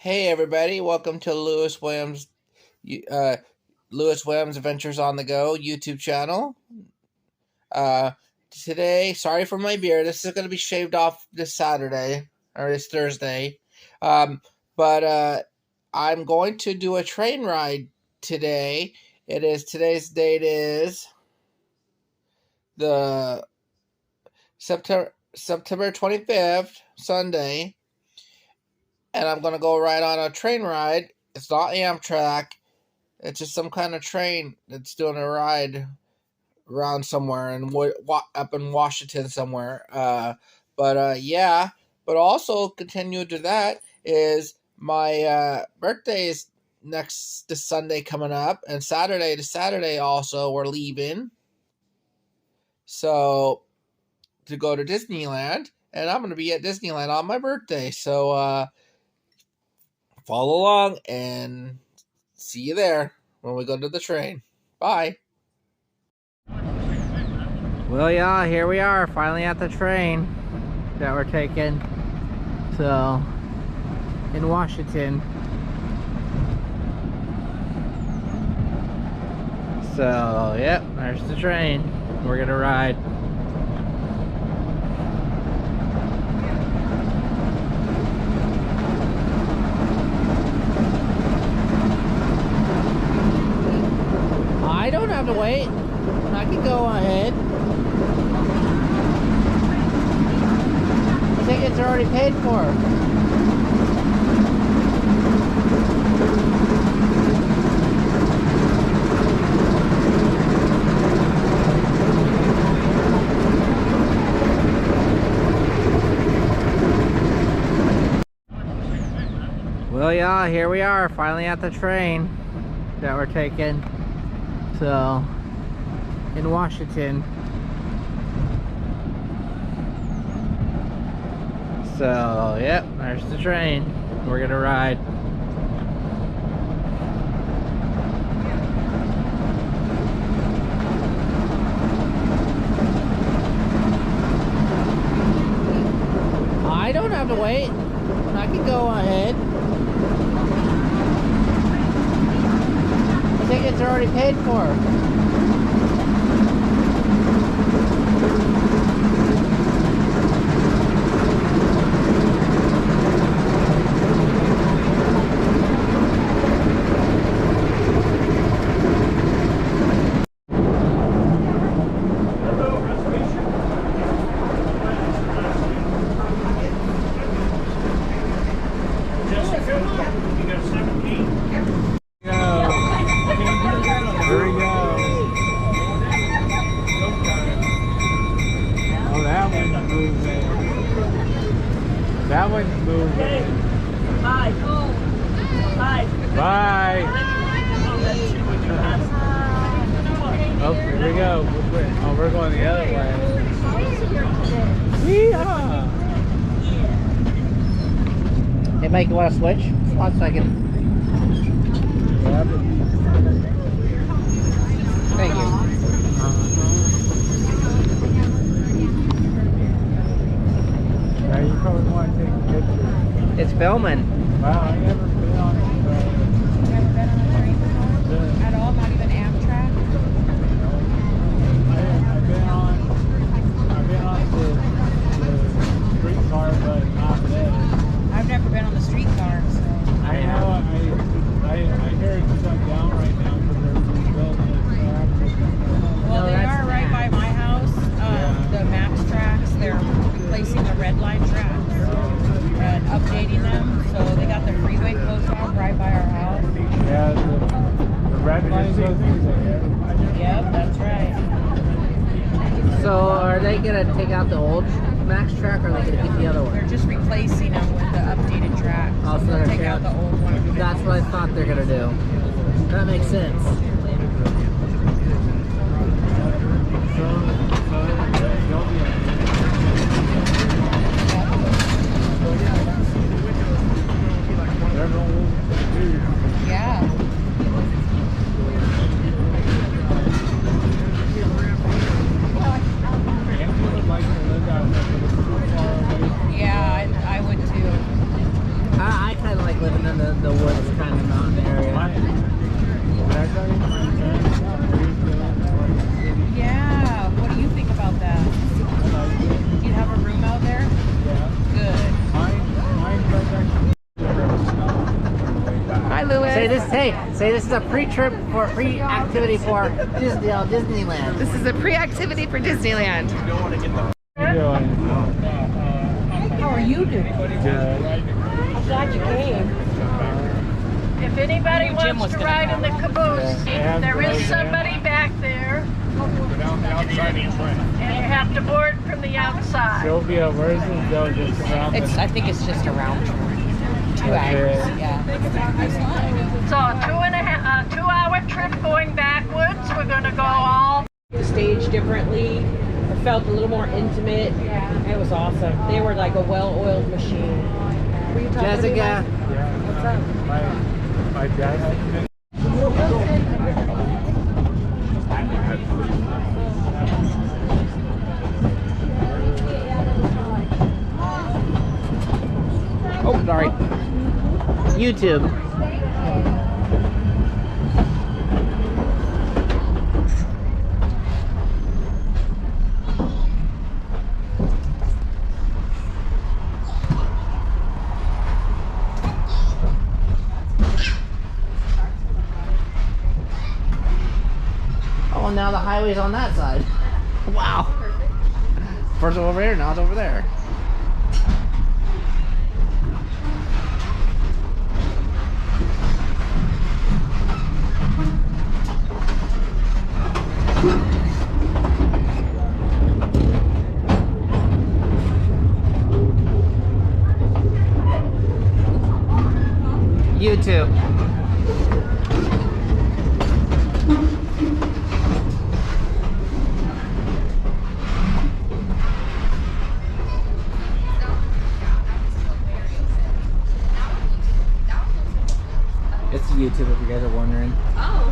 Hey everybody, welcome to Lewis Williams Adventures on the Go YouTube channel. Today, sorry for my beard. This is going to be shaved off this Saturday or this Thursday. But I'm going to do a train ride today. Today's date is the September 25th, Sunday. And I'm going to go ride on a train ride. It's not Amtrak. It's just some kind of train that's doing a ride around somewhere up in Washington somewhere. Yeah. But also, continue to that is my birthday is this Sunday coming up. And Saturday to Saturday also we're leaving. So, to go to Disneyland. And I'm going to be at Disneyland on my birthday. So, follow along and see you there when we go to the train. Bye. Well, yeah, here we are, finally at the train that we're taking. So, in Washington. So, yep, there's the train. We're gonna ride. I don't have to wait. I can go ahead. The tickets are already paid for. Well, yeah, here we are, finally at the train that we're taking. So, in Washington. So, yep, there's the train. We're gonna ride. I don't have to wait. I can go ahead. The tickets are already paid for. That one's moving. Bye. Bye. Bye. Oh, here we go. Oh, we're going the other way. Yeehaw. Hey Mike, you want to switch? 1 second. Thank you. Yeah, you probably want to take a picture. It's filming. Wow, I never been on it. Never been on a train before? At all? Not even Amtrak? I've been on the streetcar, but not this. I've never been on the streetcar, so. I know. I hear it's shut down right now because they're rebuilding it. Well, they are right by my house. The Max tracks, they're replacing the red line tracks and updating them. So they got the freeway closed off right by our house. Yeah, the red line goes through there. Yep, that's right. So are they gonna take out the old Max track, or are they gonna keep the other one? They're just replacing them with the updated tracks. Oh, so They'll they're take out the old one. That's what I thought they're gonna do. That makes sense. Yeah. living in the woods kind of mountain area. Yeah. What do you think about that? Do you have a room out there? Yeah. Good. Hi, Louis. Say this is a pre-trip for pre-activity for Disneyland. This is a pre-activity for Disneyland. How are you doing? I'm glad you came. If anybody wants to ride in the caboose, there is somebody back there. And you have to board from the outside. Sylvia, where's this though? Just around I think it's just around 2 hours. Yeah. So a 2-hour trip going backwards. We're going to go all. Stage differently. It felt a little more intimate. Yeah. It was awesome. They were like a well-oiled machine. Were you talking to me, Jessica. Mike? What's up? my dad has been. Oh, sorry. YouTube. Oh, now the highway's on that side. Wow. First over here, now it's over there. YouTube. It's YouTube if you guys are wondering. Oh.